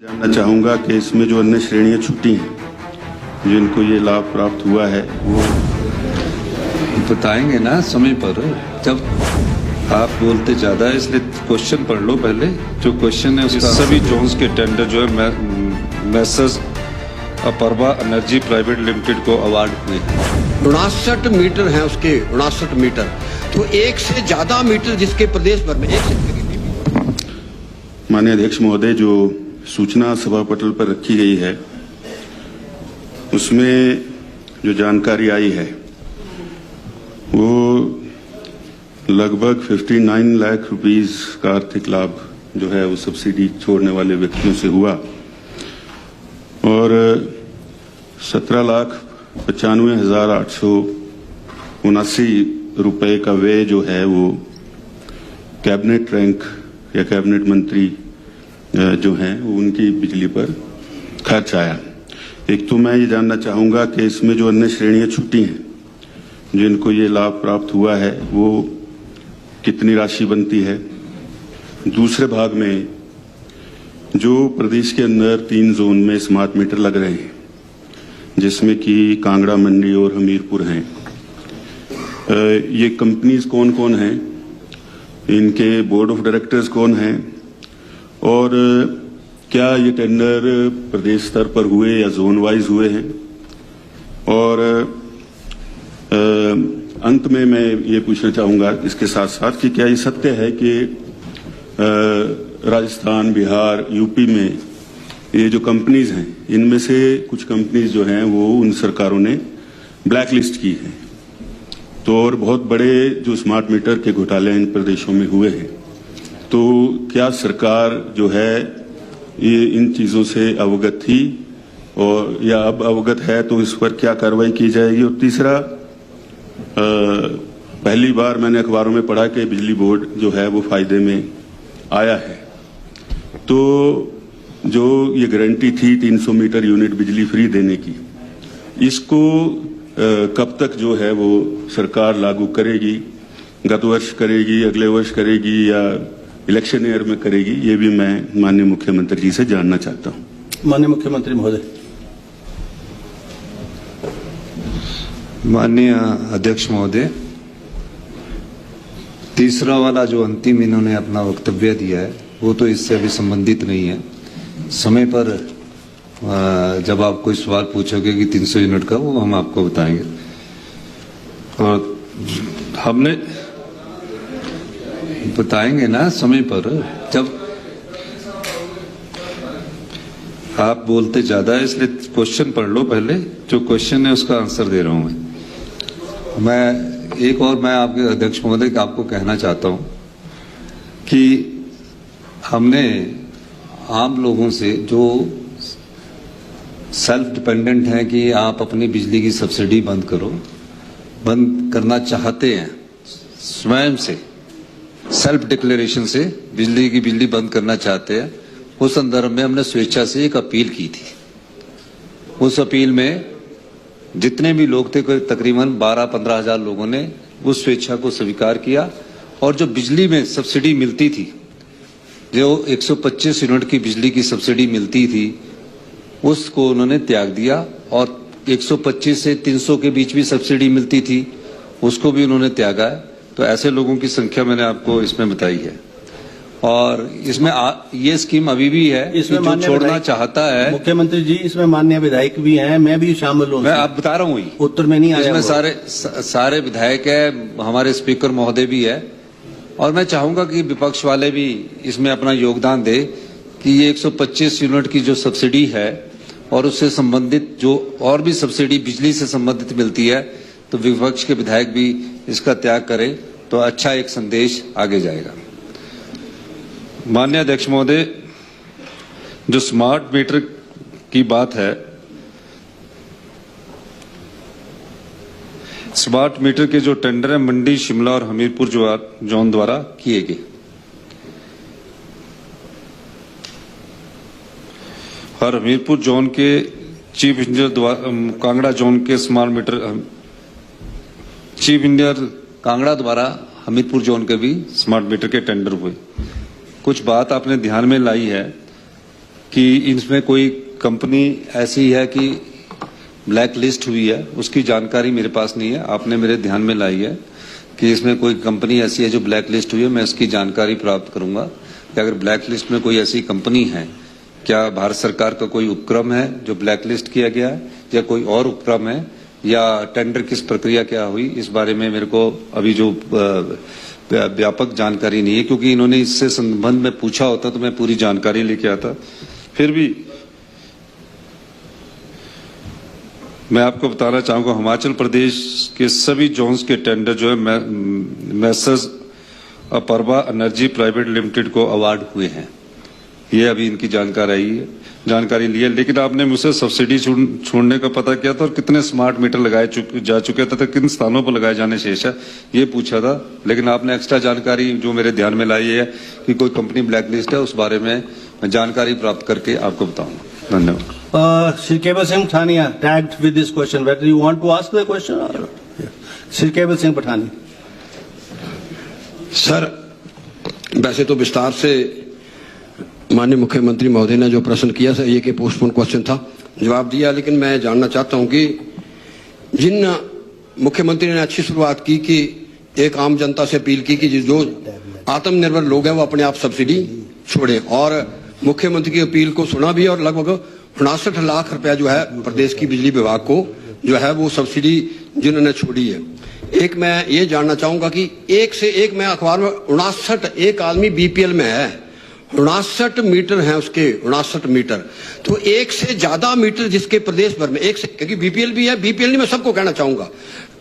जानना चाहूँगा कि इसमें जो अन्य श्रेणियाँ छूटी हैं जिनको ये लाभ प्राप्त हुआ है वो बताएंगे ना समय पर। जब आप बोलते ज्यादा है इसलिए क्वेश्चन पढ़ लो पहले। जो क्वेश्चन है उसका सभी जोन्स के टेंडर जो है मैसर्स अपर्वा एनर्जी प्राइवेट लिमिटेड को अवार्ड हुए। 59 मीटर हैं उसके, 59 मीटर। तो एक से ज्यादा मीटर जिसके प्रदेश भर में एक से। माननीय अध्यक्ष महोदय, जो सूचना सभा पटल पर रखी गई है उसमें जो जानकारी आई है वो लगभग 59 लाख रुपीस का आर्थिक लाभ जो है वो सब्सिडी छोड़ने वाले व्यक्तियों से हुआ और 17,95,879 रुपए का व्यय जो है वो कैबिनेट रैंक या कैबिनेट मंत्री जो हैं वो उनकी बिजली पर खर्च आया। एक तो मैं ये जानना चाहूँगा कि इसमें जो अन्य श्रेणियाँ छूटी हैं जिनको ये लाभ प्राप्त हुआ है वो कितनी राशि बनती है। दूसरे भाग में जो प्रदेश के अंदर 3 जोन में स्मार्ट मीटर लग रहे हैं जिसमें कि कांगड़ा, मंडी और हमीरपुर हैं, ये कंपनीज कौन कौन हैं, इनके बोर्ड ऑफ डायरेक्टर्स कौन हैं और क्या ये टेंडर प्रदेश स्तर पर हुए या जोन वाइज हुए हैं। और अंत में मैं ये पूछना चाहूँगा इसके साथ साथ कि क्या ये सत्य है कि राजस्थान, बिहार, यूपी में ये जो कंपनीज हैं इनमें से कुछ कंपनीज जो हैं वो उन सरकारों ने ब्लैक लिस्ट की है, तो और बहुत बड़े जो स्मार्ट मीटर के घोटाले इन प्रदेशों में हुए हैं, तो क्या सरकार जो है ये इन चीज़ों से अवगत थी और या अब अवगत है तो इस पर क्या कार्रवाई की जाएगी। और तीसरा, पहली बार मैंने अखबारों में पढ़ा कि बिजली बोर्ड जो है वो फायदे में आया है, तो जो ये गारंटी थी 300 मीटर यूनिट बिजली फ्री देने की, इसको कब तक जो है वो सरकार लागू करेगी, गत वर्ष करेगी, अगले वर्ष करेगी या इलेक्शन ईयर में करेगी, ये भी मैं माननीय मुख्यमंत्री जी से जानना चाहता हूं। माननीय मुख्यमंत्री महोदय। माननीय अध्यक्ष महोदय, तीसरा वाला जो अंतिम इन्होंने अपना वक्तव्य दिया है वो तो इससे अभी संबंधित नहीं है। समय पर जब आप कोई सवाल पूछोगे कि 300 यूनिट का, वो हम आपको बताएंगे। और हमने बताएंगे ना समय पर। जब आप बोलते ज्यादा है इसलिए क्वेश्चन पढ़ लो पहले। जो क्वेश्चन है उसका आंसर दे रहा हूं मैं। एक और मैं आपके अध्यक्ष महोदय आपको कहना चाहता हूं कि हमने आम लोगों से जो सेल्फ डिपेंडेंट हैं कि आप अपनी बिजली की सब्सिडी बंद बंद करना चाहते हैं, स्वयं से सेल्फ डिक्लेरेशन से बिजली बंद करना चाहते हैं, उस संदर्भ में हमने स्वेच्छा से एक अपील की थी। उस अपील में जितने भी लोग थे, तकरीबन 12-15 हजार लोगों ने उस स्वेच्छा को स्वीकार किया और जो बिजली में सब्सिडी मिलती थी, जो 125 यूनिट की बिजली की सब्सिडी मिलती थी, उसको उन्होंने त्याग दिया और 125 से 300 के बीच भी सब्सिडी मिलती थी, उसको भी उन्होंने त्यागा है। तो ऐसे लोगों की संख्या मैंने आपको इसमें बताई है। और इसमें ये स्कीम अभी भी है, इसमें जो छोड़ना चाहता है। मुख्यमंत्री जी, इसमें माननीय विधायक भी हैं, मैं भी शामिल हूं। मैं आप बता रहा हूँ, उत्तर में नहीं आया। इसमें सारे विधायक है, हमारे स्पीकर महोदय भी है। और मैं चाहूंगा कि विपक्ष वाले भी इसमें अपना योगदान दे कि ये 125 यूनिट की जो सब्सिडी है और उससे संबंधित जो और भी सब्सिडी बिजली से संबंधित मिलती है, तो विपक्ष के विधायक भी इसका त्याग करें तो अच्छा एक संदेश आगे जाएगा। माननीय अध्यक्ष महोदय, जो स्मार्ट मीटर की बात है, स्मार्ट मीटर के जो टेंडर है मंडी, शिमला और हमीरपुर जोन द्वारा किए गए। और हमीरपुर जोन के चीफ इंजीनियर द्वारा, कांगड़ा जोन के smart meter chief engineer Kangra द्वारा हमीरपुर जोन के भी स्मार्ट मीटर के टेंडर हुए। कुछ बात आपने ध्यान में लाई है कि इसमें कोई कंपनी ऐसी है कि ब्लैक लिस्ट हुई है, उसकी जानकारी मेरे पास नहीं है। आपने मेरे ध्यान में लाई है कि इसमें कोई कंपनी ऐसी है जो ब्लैक लिस्ट हुई है। मैं इसकी जानकारी प्राप्त करूंगा कि अगर ब्लैक लिस्ट में कोई ऐसी कंपनी है, क्या भारत सरकार का कोई उपक्रम है जो ब्लैक लिस्ट किया गया है, या कोई और उपक्रम है, या टेंडर किस प्रक्रिया क्या हुई, इस बारे में मेरे को अभी जो व्यापक जानकारी नहीं है। क्योंकि इन्होंने इससे संबंध में पूछा होता तो मैं पूरी जानकारी लेके आता। फिर भी मैं आपको बताना चाहूंगा, हिमाचल प्रदेश के सभी जोन्स के टेंडर जो है मैसर्स अपर्वा एनर्जी प्राइवेट लिमिटेड को अवार्ड हुए हैं। ये अभी इनकी जानकारी ली है। लेकिन आपने मुझसे सब्सिडी छोड़ने का पता किया था और कितने स्मार्ट मीटर लगाए जा चुके थे, किन स्थानों पर लगाए जाने शेष है, ये पूछा था। लेकिन आपने एक्स्ट्रा जानकारी जो मेरे ध्यान में लाई है कि कोई कंपनी ब्लैक लिस्ट है, उस बारे में मैं जानकारी प्राप्त करके आपको बताऊंगा। धन्यवाद। Sri Kebal Singh Pathania tagged with this question. Whether you want to ask the question or yeah. Sri Kebal Singh Pathania. Sir, वैसे तो विस्तार से माननीय मुख्यमंत्री महोदय ने जो प्रश्न किया सर, ये के पोस्टपोन क्वेश्चन था, जवाब दिया। लेकिन मैं जानना चाहता हूं कि जिन मुख्यमंत्री ने अच्छी शुरुआत की कि एक आम जनता से अपील की कि जो आत्मनिर्भर लोग हैं वो अपने आप सब्सिडी छोड़े, और मुख्यमंत्री की अपील को सुना भी, और लगभग 59 लाख रुपया जो है प्रदेश की बिजली विभाग को जो है वो सब्सिडी जिन्होंने छोड़ी है। एक मैं ये जानना चाहूंगा कि एक से एक, मैं अखबार में 59, एक आदमी बीपीएल में है, 59 मीटर हैं उसके, 59 मीटर, तो एक से ज्यादा मीटर जिसके प्रदेश भर में, एक से, क्योंकि बीपीएल भी है, बीपीएल नहीं, मैं सबको कहना चाहूंगा,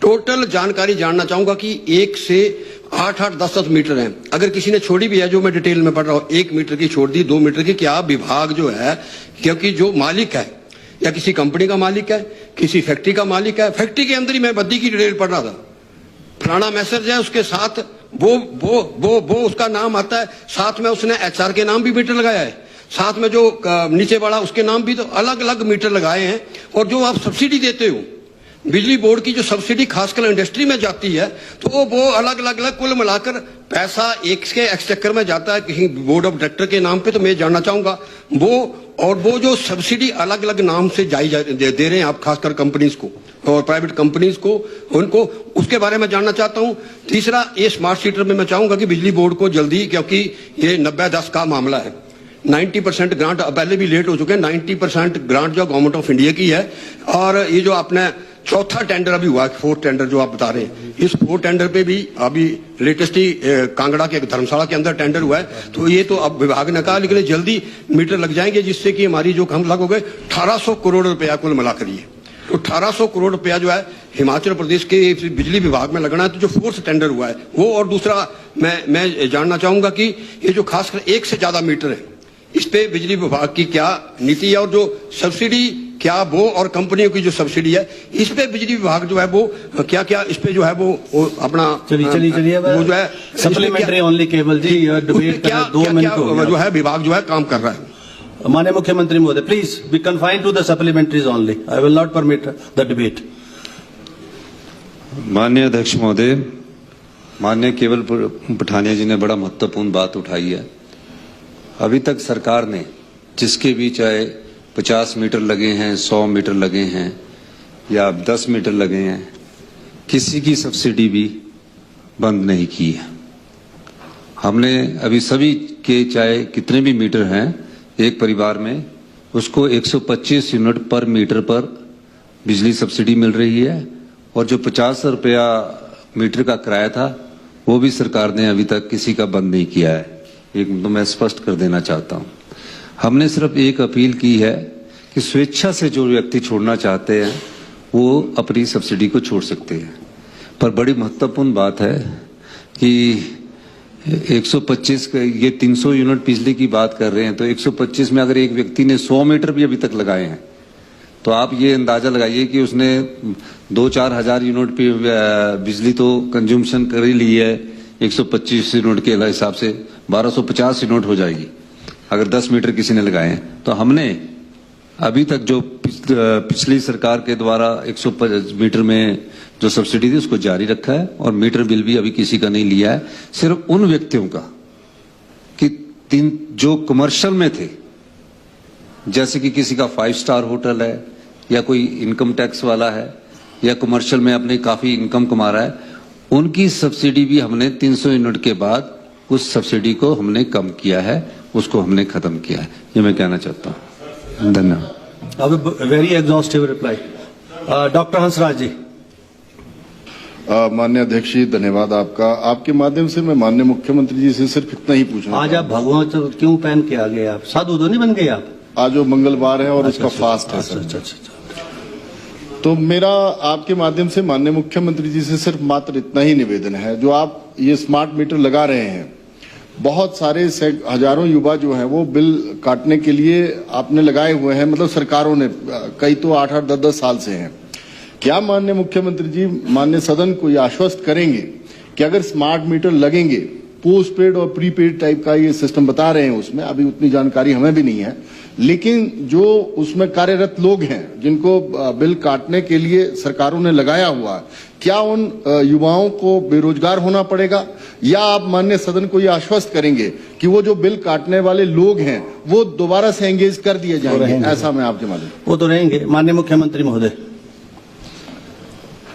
टोटल जानकारी जानना चाहूंगा कि 1 से 8-8, 10-10 मीटर हैं। अगर किसी ने छोड़ी भी है, जो मैं डिटेल में पढ़ रहा हूं, 1 मीटर की छोड़ दी, 2 मीटर की, क्या विभाग जो है, क्योंकि जो मालिक है या किसी कंपनी का मालिक है, किसी फैक्ट्री का मालिक है, फैक्ट्री के अंदर ही मैं बद्दी की डिटेल पढ़ रहा था, फलाना मैसेज है, उसके साथ वो उसका नाम आता है, साथ में उसने एचआर के नाम भी मीटर लगाया है, साथ में जो नीचे वाला उसके नाम भी, तो अलग अलग मीटर लगाए हैं। और जो आप सब्सिडी देते हो, बिजली बोर्ड की जो सब्सिडी खासकर इंडस्ट्री में जाती है, तो वो अलग अलग कुल मिलाकर पैसा एक के एक्सचेकर में जाता है किसी बोर्ड ऑफ डायरेक्टर के नाम पे। तो मैं जानना चाहूंगा वो जो सब्सिडी अलग अलग नाम से दे रहे हैं आप, खासकर कंपनीज को और प्राइवेट कंपनीज को, उनको उसके बारे में जानना चाहता हूं। तीसरा, ये स्मार्ट मीटर में मैं चाहूंगा कि बिजली बोर्ड को जल्दी, क्योंकि ये 90-10 का मामला है, 90% ग्रांट पहले भी लेट हो चुके हैं, 90% ग्रांट जो गवर्नमेंट ऑफ इंडिया की है। और ये जो आपने चौथा टेंडर अभी हुआ, 4th टेंडर जो आप बता रहे हैं, इस 4th टेंडर पे भी अभी लेटेस्ट ही कांगड़ा के धर्मशाला के अंदर टेंडर हुआ है। तो ये तो अब विभाग ने कहा, लेकिन जल्दी मीटर लग जाएंगे, जिससे कि हमारी जो हम लग हो गए 1800 करोड़ रुपया कुल मिलाकर। ये तो 1800 करोड़ रुपया जो है हिमाचल प्रदेश के बिजली विभाग में लगना है। तो जो 4th टेंडर हुआ है वो, और दूसरा मैं जानना चाहूंगा कि ये जो खासकर 1 से ज्यादा मीटर है, इस पे बिजली विभाग की क्या नीति है, और जो सब्सिडी क्या वो, और कंपनियों की जो सब्सिडी है, इस पे बिजली विभाग जो है वो क्या इस पे जो है वो अपना चलिए वो जो है सप्लीमेंट्री ओनली केवल जी, डिबेट क्या 2 मिनट जो है विभाग जो है काम कर रहा है। माननीय मुख्यमंत्री महोदय, please be confined to the supplementaries only, I will not permit the debate. माननीय अध्यक्ष महोदय, माननीय केवल पठानिया जी ने बड़ा महत्वपूर्ण बात उठाई है। अभी तक सरकार ने जिसके भी चाहे 50 मीटर लगे हैं, 100 मीटर लगे हैं या 10 मीटर लगे हैं, किसी की सब्सिडी भी बंद नहीं की है। हमने अभी सभी के चाहे कितने भी मीटर हैं एक परिवार में, उसको 125 यूनिट पर मीटर पर बिजली सब्सिडी मिल रही है। और जो 50 रुपया मीटर का किराया था वो भी सरकार ने अभी तक किसी का बंद नहीं किया है। एक तो मैं स्पष्ट कर देना चाहता हूं, हमने सिर्फ एक अपील की है कि स्वेच्छा से जो व्यक्ति छोड़ना चाहते हैं वो अपनी सब्सिडी को छोड़ सकते हैं। पर बड़ी महत्वपूर्ण बात है कि 125 ये 300 यूनिट बिजली की बात कर रहे हैं, तो 125 में अगर एक व्यक्ति ने 100 मीटर भी अभी तक लगाए हैं, तो आप ये अंदाजा लगाइए कि उसने 2-4 हजार यूनिट बिजली तो कंज्यूमशन कर ही ली है। 125 यूनिट के हिसाब से 1250 यूनिट हो जाएगी अगर 10 मीटर किसी ने लगाए हैं। तो हमने अभी तक जो पिछली सरकार के द्वारा 150 मीटर में जो सब्सिडी थी उसको जारी रखा है, और मीटर बिल भी अभी किसी का नहीं लिया है। सिर्फ उन व्यक्तियों का कि जो कमर्शियल में थे जैसे कि किसी का 5 स्टार होटल है या कोई इनकम टैक्स वाला है या कमर्शियल में अपने काफी इनकम कमा रहा है, उनकी सब्सिडी भी हमने 300 यूनिट के बाद उस सब्सिडी को हमने कम किया है, उसको हमने खत्म किया है। ये मैं कहना चाहता हूँ। धन्यवाद। अब very exhaustive reply. Doctor Hansraj ji. माननीय अध्यक्ष जी, धन्यवाद आपका। आपके माध्यम से मैं माननीय मुख्यमंत्री जी से सिर्फ इतना ही पूछना आज आप भगवान क्यों पहन के आ गए? आप साधु तो नहीं बन गए आप? आज वो मंगलवार है और उसका फास्ट है अच्छा, सर। अच्छा। तो मेरा आपके माध्यम से माननीय मुख्यमंत्री जी से सिर्फ मात्र इतना ही निवेदन है, जो आप ये स्मार्ट मीटर लगा रहे हैं, बहुत सारे हजारों युवा जो हैं वो बिल काटने के लिए आपने लगाए हुए हैं, मतलब सरकारों ने, कई तो 8-8, 10-10 साल से हैं। क्या माननीय मुख्यमंत्री जी माननीय सदन को ये आश्वस्त करेंगे कि अगर स्मार्ट मीटर लगेंगे, पोस्ट पेड और प्रीपेड टाइप का ये सिस्टम बता रहे हैं, उसमें अभी उतनी जानकारी हमें भी नहीं है, लेकिन जो उसमें कार्यरत लोग हैं जिनको बिल काटने के लिए सरकारों ने लगाया हुआ है, क्या उन युवाओं को बेरोजगार होना पड़ेगा, या आप माननीय सदन को ये आश्वस्त करेंगे कि वो जो बिल काटने वाले लोग हैं वो दोबारा से एंगेज कर दिए जाएंगे? ऐसा मैं आपके माध्यम। वो तो रहेंगे। माननीय मुख्यमंत्री महोदय।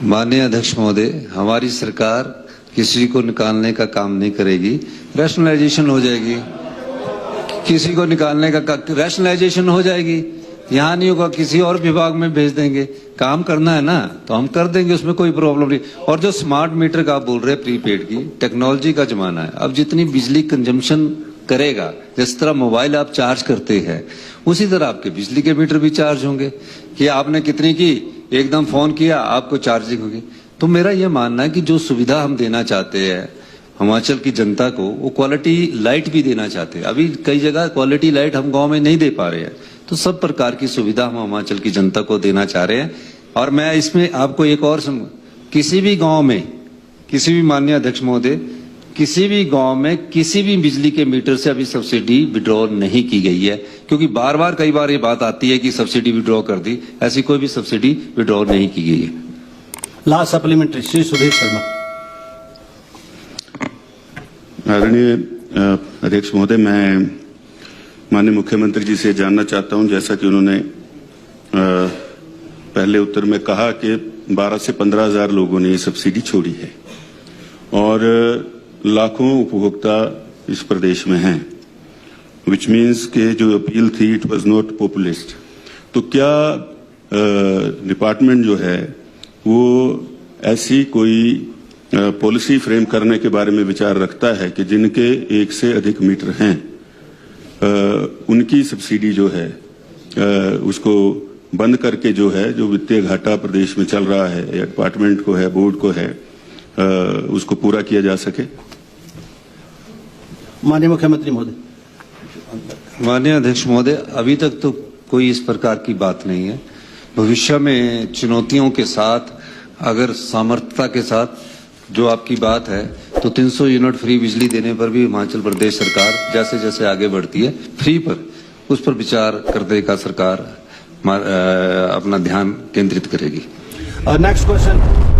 माननीय अध्यक्ष महोदय, हमारी सरकार किसी को निकालने का काम नहीं करेगी, रैशनलाइजेशन हो जाएगी। किसी को निकालने का रैशनलाइजेशन हो जाएगी, यहाँ नहीं होगा, किसी और विभाग में भेज देंगे। काम करना है ना तो हम कर देंगे, उसमें कोई प्रॉब्लम नहीं। और जो स्मार्ट मीटर का आप बोल रहे हैं, प्रीपेड की, टेक्नोलॉजी का जमाना है। अब जितनी बिजली कंजम्पशन करेगा, जिस तरह मोबाइल आप चार्ज करते हैं, उसी तरह आपके बिजली के मीटर भी चार्ज होंगे कि आपने कितनी की, एकदम फोन किया आपको चार्जिंग होगी। तो मेरा यह मानना है कि जो सुविधा हम देना चाहते हैं हिमाचल की जनता को, वो क्वालिटी लाइट भी देना चाहते हैं। अभी कई जगह क्वालिटी लाइट हम गांव में नहीं दे पा रहे हैं, तो सब प्रकार की सुविधा हम हिमाचल की जनता को देना चाह रहे हैं। और मैं इसमें आपको एक और किसी भी गांव में, किसी भी माननीय अध्यक्ष महोदय, किसी भी गांव में किसी भी बिजली के मीटर से अभी सब्सिडी विड्रॉ नहीं की गई है, क्योंकि बार बार कई बार ये बात आती है कि सब्सिडी विड्रॉ कर दी। ऐसी कोई भी सब्सिडी विड्रॉ नहीं की गई है। Last supplementary, Shri Sudhir Sharma. आदरणीय अध्यक्ष महोदय, मैं माननीय मुख्यमंत्री जी से जानना चाहता हूं, जैसा कि उन्होंने पहले उत्तर में कहा कि 12 से 15 हजार लोगों ने ये सब्सिडी छोड़ी है और लाखों उपभोक्ता इस प्रदेश में हैं, विच मीन्स के जो अपील थी इट वाज नॉट पॉपुलिस्ट। तो क्या डिपार्टमेंट जो है वो ऐसी कोई पॉलिसी फ्रेम करने के बारे में विचार रखता है कि जिनके 1 से अधिक मीटर हैं, उनकी सब्सिडी जो है उसको बंद करके जो है, जो वित्तीय घाटा प्रदेश में चल रहा है या डिपार्टमेंट को है, बोर्ड को है, उसको पूरा किया जा सके? माननीय मुख्यमंत्री महोदय। माननीय अध्यक्ष महोदय, अभी तक तो कोई इस प्रकार की बात नहीं है। भविष्य में चुनौतियों के साथ, अगर सामर्थ्यता के साथ जो आपकी बात है, तो 300 यूनिट फ्री बिजली देने पर भी हिमाचल प्रदेश सरकार जैसे जैसे आगे बढ़ती है, फ्री पर, उस पर विचार करने का सरकार अपना ध्यान केंद्रित करेगी। Next question